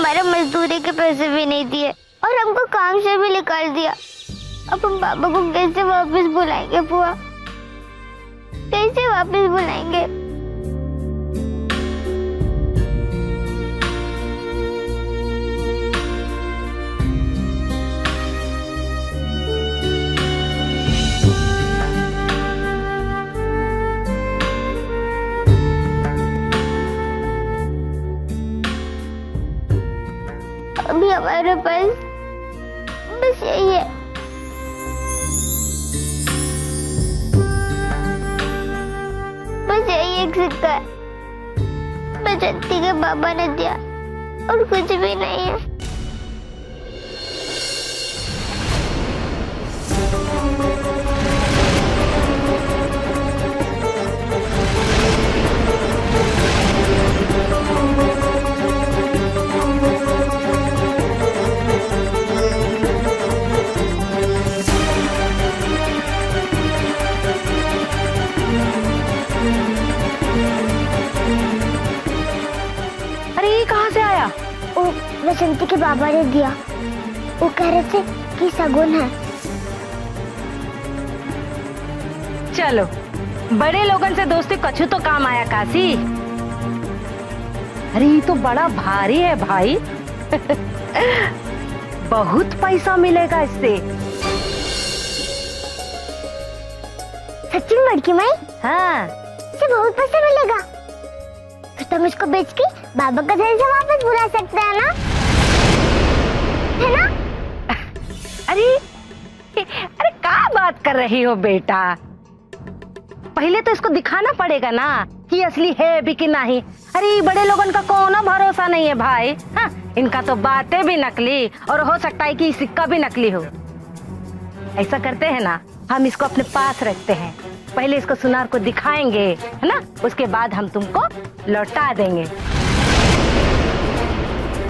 हमारे मजदूरी के पैसे भी नहीं दिए और हमको काम से भी निकाल दिया। अब हम पापा को कैसे वापस बुलाएंगे बुआ, कैसे वापस बुलाएंगे? अभी हमारे पास बस यही है। बस यही एक सिक्का है, बसंती के पापा ने दिया और कुछ भी नहीं है। बसंती के बाबा ने दिया, वो कह रहे थे कि शगुन है। चलो, बड़े लोगन से दोस्ती कछु तो काम आया काशी। अरे ये तो बड़ा भारी है भाई। बहुत पैसा मिलेगा इससे। सच्ची में बड़की माई? हाँ, इससे बहुत पैसा मिलेगा। तो तुम इसको बेच के बाबा का घर से वापस बुला सकते हैं ना? है ना? अरे क्या बात कर रही हो बेटा? पहले तो इसको दिखाना पड़ेगा ना कि असली है भी कि नहीं। अरे बड़े लोगन का कोनो भरोसा नहीं है भाई। हाँ, इनका तो बातें भी नकली और हो सकता है कि सिक्का भी नकली हो। ऐसा करते हैं ना, हम इसको अपने पास रखते हैं। पहले इसको सुनार को दिखाएंगे, है ना? उसके बाद हम तुमको लौटा देंगे।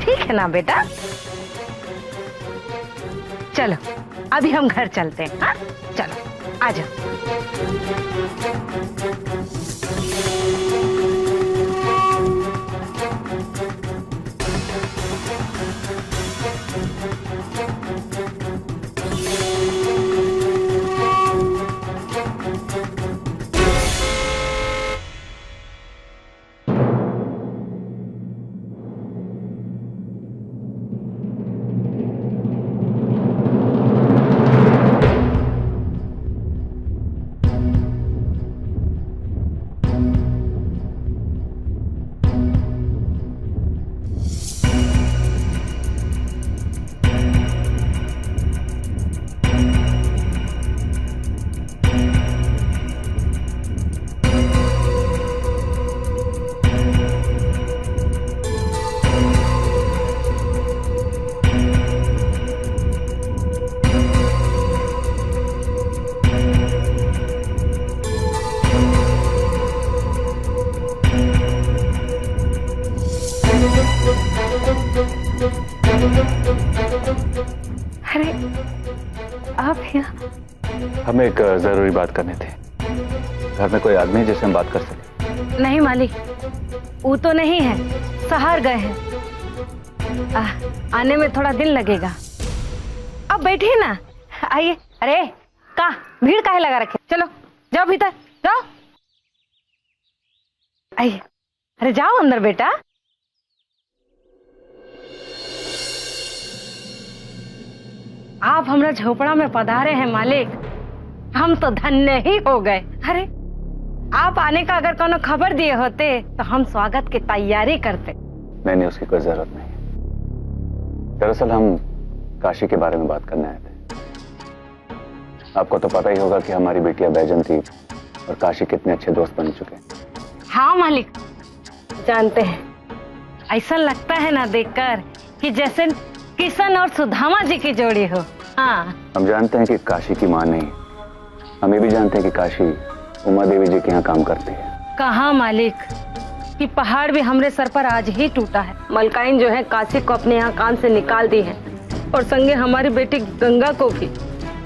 ठीक है ना बेटा? चलो अभी हम घर चलते हैं। हाँ चलो आ जाओ। अरे आप यहाँ? हमें एक जरूरी बात करनी थी। घर में कोई आदमी है जिससे हम बात कर सके? नहीं मालिक, वो तो नहीं है, शहर गए हैं। आने में थोड़ा दिन लगेगा। अब बैठिए ना, आइए। अरे का भीड़ काहे लगा रखे? चलो जाओ भीतर जाओ। आइए, अरे जाओ अंदर बेटा। आप हमारा झोपड़ा में पधारे हैं मालिक, हम तो धन्य ही हो गए। अरे आप आने का अगर कोनो खबर दिए होते तो हम स्वागत की तैयारी करते। नहीं, उसकी कोई जरूरत नहीं। दरअसल हम काशी के बारे में बात करने आए थे। आपको तो पता ही होगा कि हमारी बेटियां बैजंती और काशी कितने अच्छे दोस्त बन चुके हैं। हाँ मालिक, जानते हैं। ऐसा लगता है ना देखकर कि जैसे किशन और सुदामा जी की जोड़ी हो। हाँ, हम जानते हैं कि काशी की माँ नहीं, हम ये भी जानते हैं कि काशी उमा देवी जी के यहाँ काम करती है। कहाँ मालिक, कि पहाड़ भी हमरे सर पर आज ही टूटा है। मलकाइन जो है काशी को अपने यहाँ काम से निकाल दी है और संगे हमारी बेटी गंगा को भी।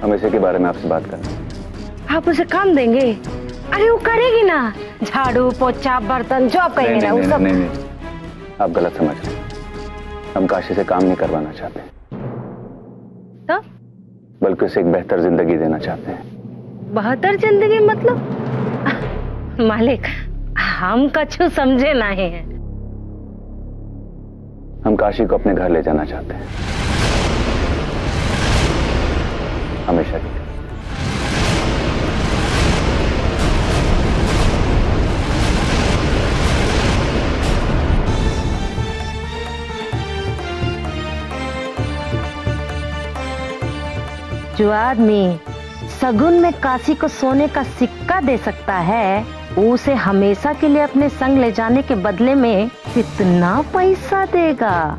हम इसी के बारे में आपसे बात करें। आप उसे काम देंगे? अरे वो करेगी ना, झाड़ू पोछा बर्तन जो आप कहेंगे ना वो सब। नहीं, आप गलत समझ रहे हैं। हम काशी से काम नहीं करवाना चाहते, तो बल्कि उसे एक बेहतर जिंदगी देना चाहते हैं। बेहतर जिंदगी मतलब? मालिक, हम कछु समझे नहीं है। हम काशी को अपने घर ले जाना चाहते हैं, हमेशा के लिए। जो आदमी सगुन में काशी को सोने का सिक्का दे सकता है, उसे हमेशा के लिए अपने संग ले जाने के बदले में कितना पैसा देगा?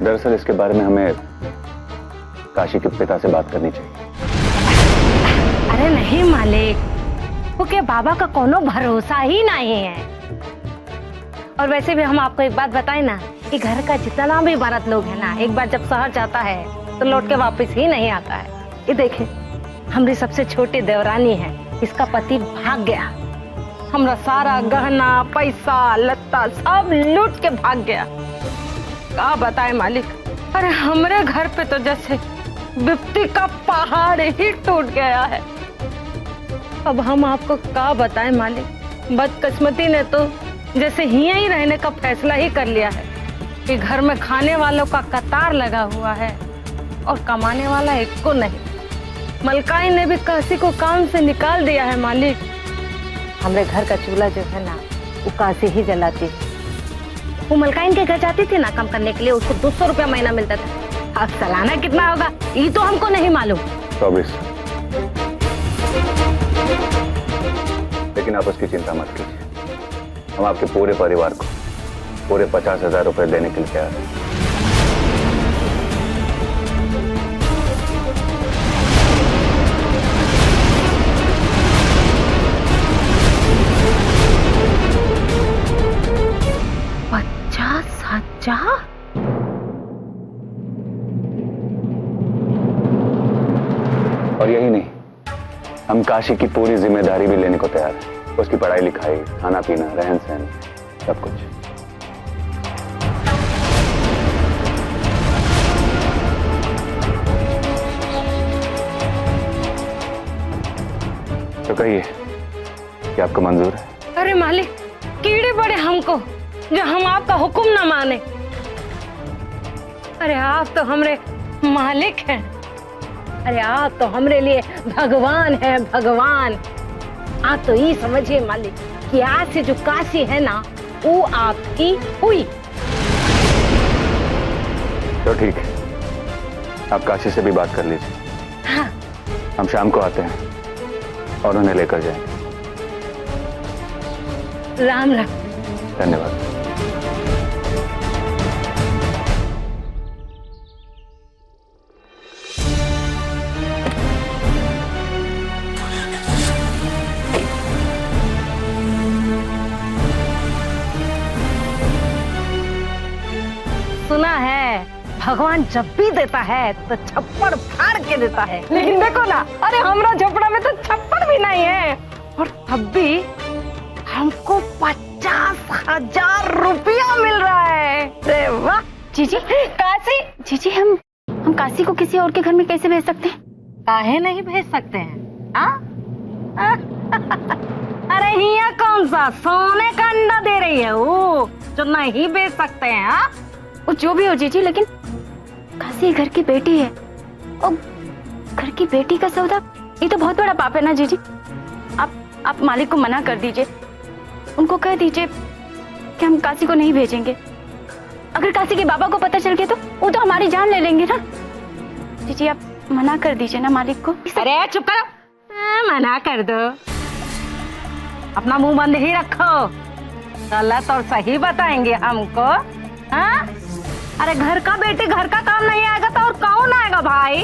दरअसल इसके बारे में हमें काशी के पिता से बात करनी चाहिए। अरे नहीं मालिक, क्योंकि बाबा का कोनो भरोसा ही नहीं है। और वैसे भी हम आपको एक बात बताएं ना, कि घर का जितना भी मर्द लोग है ना, एक बार जब शहर जाता है तो लौट के वापस ही नहीं आता है। ये देखे, हमारी सबसे छोटी देवरानी है, इसका पति भाग गया, हमारा सारा गहना पैसा लत्ता सब लूट के भाग गया। क्या बताए मालिक, अरे हमारे घर पे तो जैसे विपत्ति का पहाड़ ही टूट गया है। अब हम आपको क्या बताएं मालिक, बदकिस्मती ने तो जैसे ही रहने का फैसला ही कर लिया है कि घर में खाने वालों का कतार लगा हुआ है और कमाने वाला एक को नहीं। मलकाई ने भी काशी को काम से निकाल दिया है मालिक। हमारे घर का चूल्हा जो है ना, वो काशी ही जलाती। वो मलकाइन के घर जाती थी ना काम करने के लिए, उसको 200 रुपया महीना मिलता था। अब सालाना कितना होगा ये तो हमको नहीं मालूम। 24। लेकिन आप उसकी चिंता मत कीजिए, हम आपके पूरे परिवार को पूरे 50,000 रुपए देने के लिए तैयार हैं। और यही नहीं, हम काशी की पूरी जिम्मेदारी भी लेने को तैयार हैं। उसकी पढ़ाई लिखाई, खाना पीना, रहन सहन, सब कुछ। तो कहिए कि आपको मंजूर है? अरे मालिक, कीड़े पड़े हमको जो हम आपका हुक्म ना माने। अरे आप तो हमरे मालिक हैं, अरे आप तो हमरे लिए भगवान है, भगवान। आप तो ये समझिए मालिक कि आज से जो काशी है ना, वो आपकी हुई। तो ठीक है, आप काशी से भी बात कर लीजिए। हाँ। हम शाम को आते हैं और उन्हें लेकर जाएंगे। राम राम। धन्यवाद। सुना है भगवान जब भी देता है तो छप्पड़ फाड़ के देता है, लेकिन देखो ना, अरे हमारा झोपड़ा में तो छप्पड़ भी नहीं है, और तब भी हमको 50,000 रुपया मिल रहा है। अरे वाह। जीजी, काशी, जीजी हम काशी को किसी और के घर में कैसे भेज सकते हैं? काहे नहीं भेज सकते हैं? अरे हिया कौन सा सोने का अंडा दे रही है वो जो नहीं भेज सकते हैं? हाँ, वो जो भी हो जीजी, लेकिन काशी घर की बेटी है, और घर की बेटी का सौदा, ये तो बहुत बड़ा पाप है ना जीजी। आप मालिक को मना कर दीजिए, उनको कह दीजिए कि हम काशी को नहीं भेजेंगे। अगर काशी के बाबा को पता चल गया तो वो तो हमारी जान ले लेंगे ना। जीजी आप मना कर दीजिए ना मालिक को। अरे चुप करो, मना कर दो, अपना मुंह बंद ही रखो, गलत और सही बताएंगे हमको। हाँ? अरे घर का बेटी घर का काम नहीं आएगा तो और कौन आएगा भाई?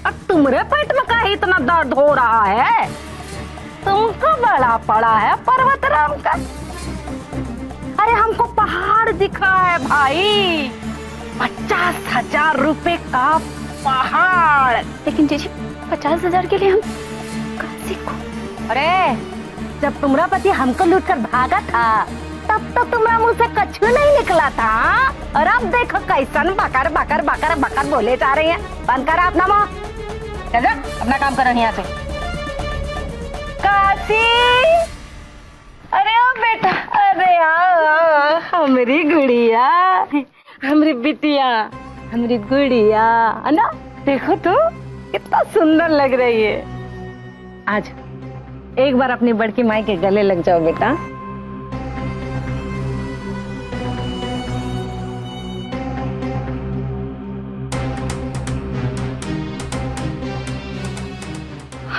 और तुम्हारे पेट में का इतना दर्द हो रहा है? तुमको बड़ा पड़ा है पर्वतराम का। अरे हमको पहाड़ दिखा है भाई, 50,000 रुपए का पहाड़। लेकिन जीजी 50,000 के लिए हम काशी को? अरे जब तुम्हारा पति हमको लूट कर भागा था तब तो तुम्हारा मुंह से कछु नहीं निकला था। और अब देखो कैसन बकर बकर बकर बकर बोले जा रही हैं। बंद करा अपना मुंह, चलो अपना काम करो यहाँ से। काशी, अरे ओ बेटा, अरे आओ, हमारी गुड़िया, हमारी बिटिया, हमारी गुड़िया, है ना? देखो तो कितना सुंदर लग रही है। आज एक बार अपनी बड़की माई के गले लग जाओ बेटा।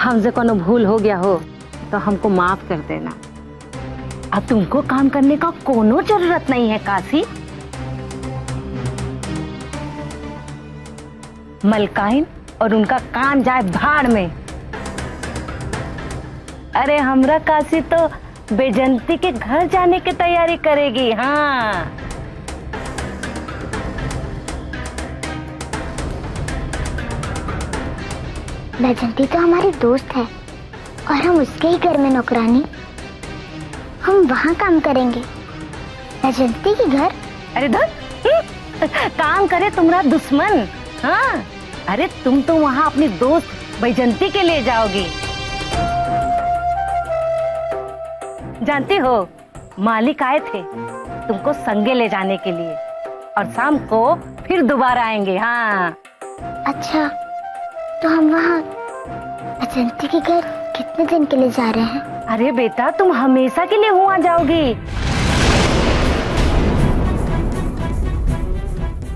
हमसे कोनो भूल हो गया हो तो हमको माफ कर देना। अब तुमको काम करने का कोनो जरूरत नहीं है काशी। मलकाइन और उनका काम जाए भाड़ में। अरे हमरा काशी तो बेजंती के घर जाने की तैयारी करेगी। हाँ, बैजंती तो हमारी दोस्त है और हम उसके ही घर में नौकरानी। हम वहाँ काम करेंगे। बैजंती के घर? अरे धर काम करे तुम्हारा दुश्मन। हाँ, अरे तुम तो वहाँ अपनी दोस्त बैजंती के लिए जाओगी। जानती हो, मालिक आए थे तुमको संगे ले जाने के लिए और शाम को फिर दोबारा आएंगे। हाँ, अच्छा, तो हम वहाँ बैजंती के घर कितने दिन के लिए जा रहे हैं? अरे बेटा, तुम हमेशा के लिए वहाँ जाओगी।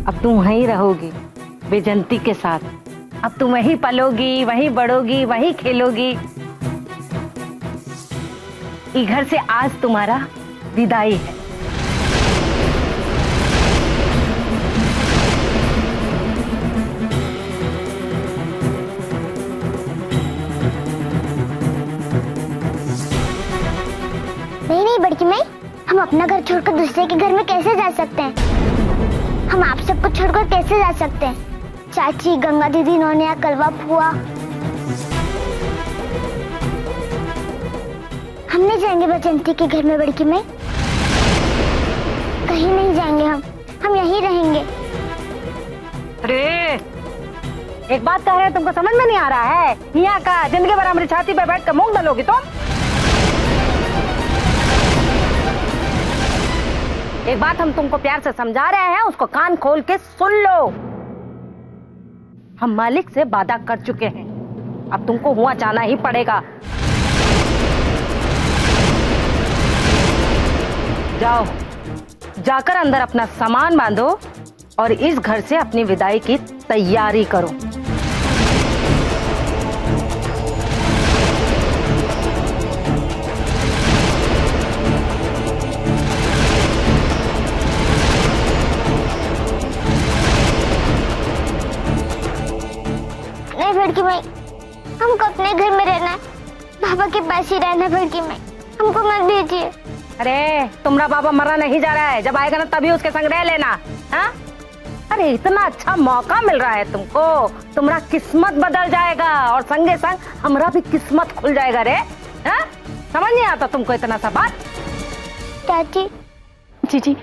अब तुम वहीं रहोगी बैजंती के साथ। अब तुम वहीं पलोगी, वहीं बढ़ोगी, वहीं खेलोगी। इस घर से आज तुम्हारा विदाई है। नहीं बड़की माई, हम अपना घर छोड़कर दूसरे के घर में कैसे जा सकते हैं? हम आप सबको छोड़कर कैसे जा सकते हैं? चाची, गंगा दीदी, नोनिया, कलवा, फुआ, हम नहीं जाएंगे बैजंती के घर में बड़की माई। कहीं नहीं जाएंगे हम यहीं रहेंगे। अरे एक बात कह रहे हैं, तुमको समझ में नहीं आ रहा है? यहाँ का जिंदगी भर हमारी छाती पे बैठ कर मूंग दलोगी तुम। एक बात हम तुमको प्यार से समझा रहे हैं, उसको कान खोल के सुन लो। हम मालिक से वादा कर चुके हैं, अब तुमको हुआ जाना ही पड़ेगा। जाओ, जाकर अंदर अपना सामान बांधो और इस घर से अपनी विदाई की तैयारी करो। नहीं बड़की माई, हमको अपने घर में रहना है, बाबा के पास ही रहना है। बड़की माई, हमको मत भेजिए। अरे तुम्हारा बाबा मरना नहीं जा रहा है, जब आएगा ना तभी उसके संग रह लेना। हाँ? अरे इतना अच्छा मौका मिल रहा है तुमको, तुम्हारा किस्मत बदल जाएगा और संगे संग हमारा भी किस्मत खुल जाएगा रे। हाँ? समझ नहीं आता तुमको इतना सा बात? चाची, जी,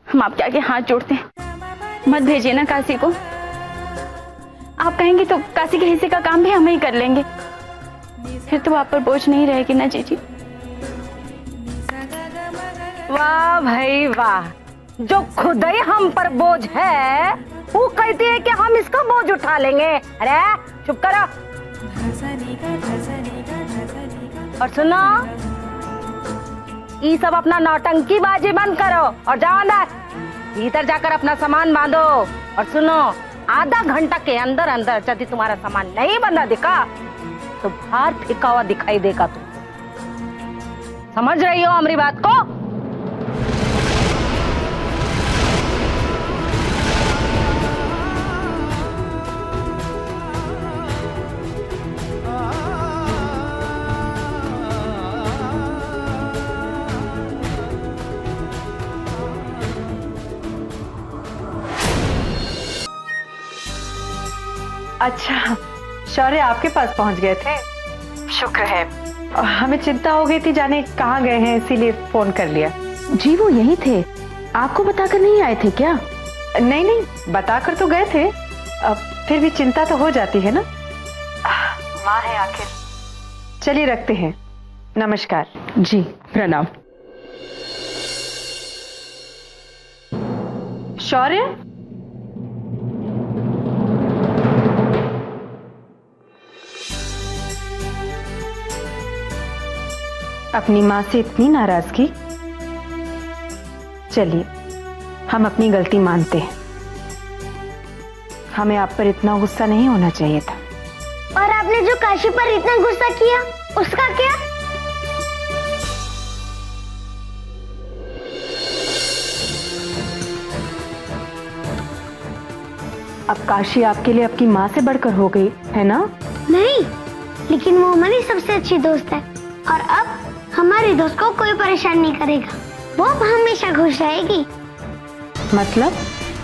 हम आपके आगे हाथ जोड़ते हैं, मत भेजिए ना काशी को। आप कहेंगे तो काशी के हिस्से का काम भी हम ही कर लेंगे, फिर तो आप पर बोझ नहीं रहेगी ना जीजी। वाह भाई वाह, जो खुद ही हम पर बोझ है वो कहती है कि हम इसका बोझ उठा लेंगे। अरे चुप करो और सुनो, ये सब अपना नौटंकी बाजी बंद करो और जाओ अंदर, भीतर जाकर अपना सामान बांधो। और सुनो, आधा घंटा के अंदर अंदर यदि तुम्हारा सामान नहीं बंधा दिखा तो बाहर फेंका हुआ दिखाई देगा। तुम समझ रही हो हमारी बात को? अच्छा, शौर्य आपके पास पहुंच गए थे। शुक्र है, हमें चिंता हो गई थी, जाने कहाँ गए हैं, इसीलिए फोन कर लिया। जी वो यही थे, आपको बताकर नहीं आए थे क्या? नहीं नहीं, बताकर तो गए थे, अब फिर भी चिंता तो हो जाती है ना। माँ है आखिर। चलिए रखते हैं, नमस्कार। जी प्रणाम। शौर्य, अपनी माँ से इतनी नाराजगी। चलिए हम अपनी गलती मानते हैं, हमें आप पर इतना गुस्सा नहीं होना चाहिए था। और आपने जो काशी पर इतना गुस्सा किया, उसका क्या? अब काशी आपके लिए आपकी माँ से बढ़कर हो गई है ना? नहीं, लेकिन वो हमारी सबसे अच्छी दोस्त है और अब हमारी दोस्त को कोई परेशान नहीं करेगा। वो अब हमेशा खुश रहेगी। मतलब?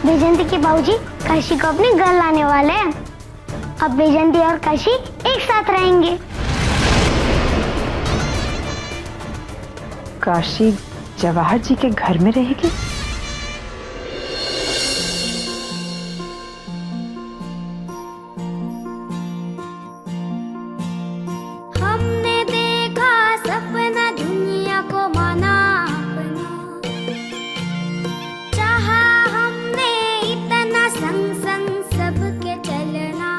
बैजंती के बाबूजी काशी को अपने घर लाने वाले हैं। अब बैजंती और काशी एक साथ रहेंगे। काशी जवाहर जी के घर में रहेगी? हमने देखा सपना, दुनिया को माना अपना, चाहा हमने इतना संग संग सबके चलना,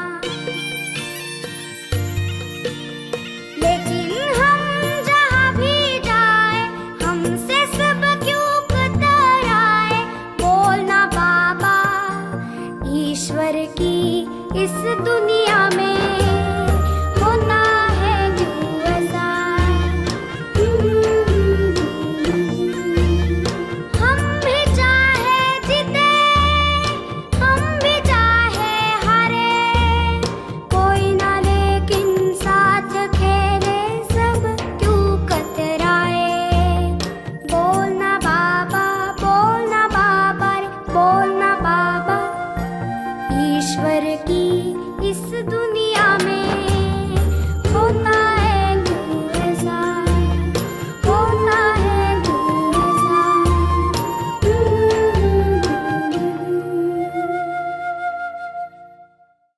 लेकिन हम जहाँ भी जाए हमसे सब क्यों कतराए। बोलना बाबा, ईश्वर की इस दुनिया में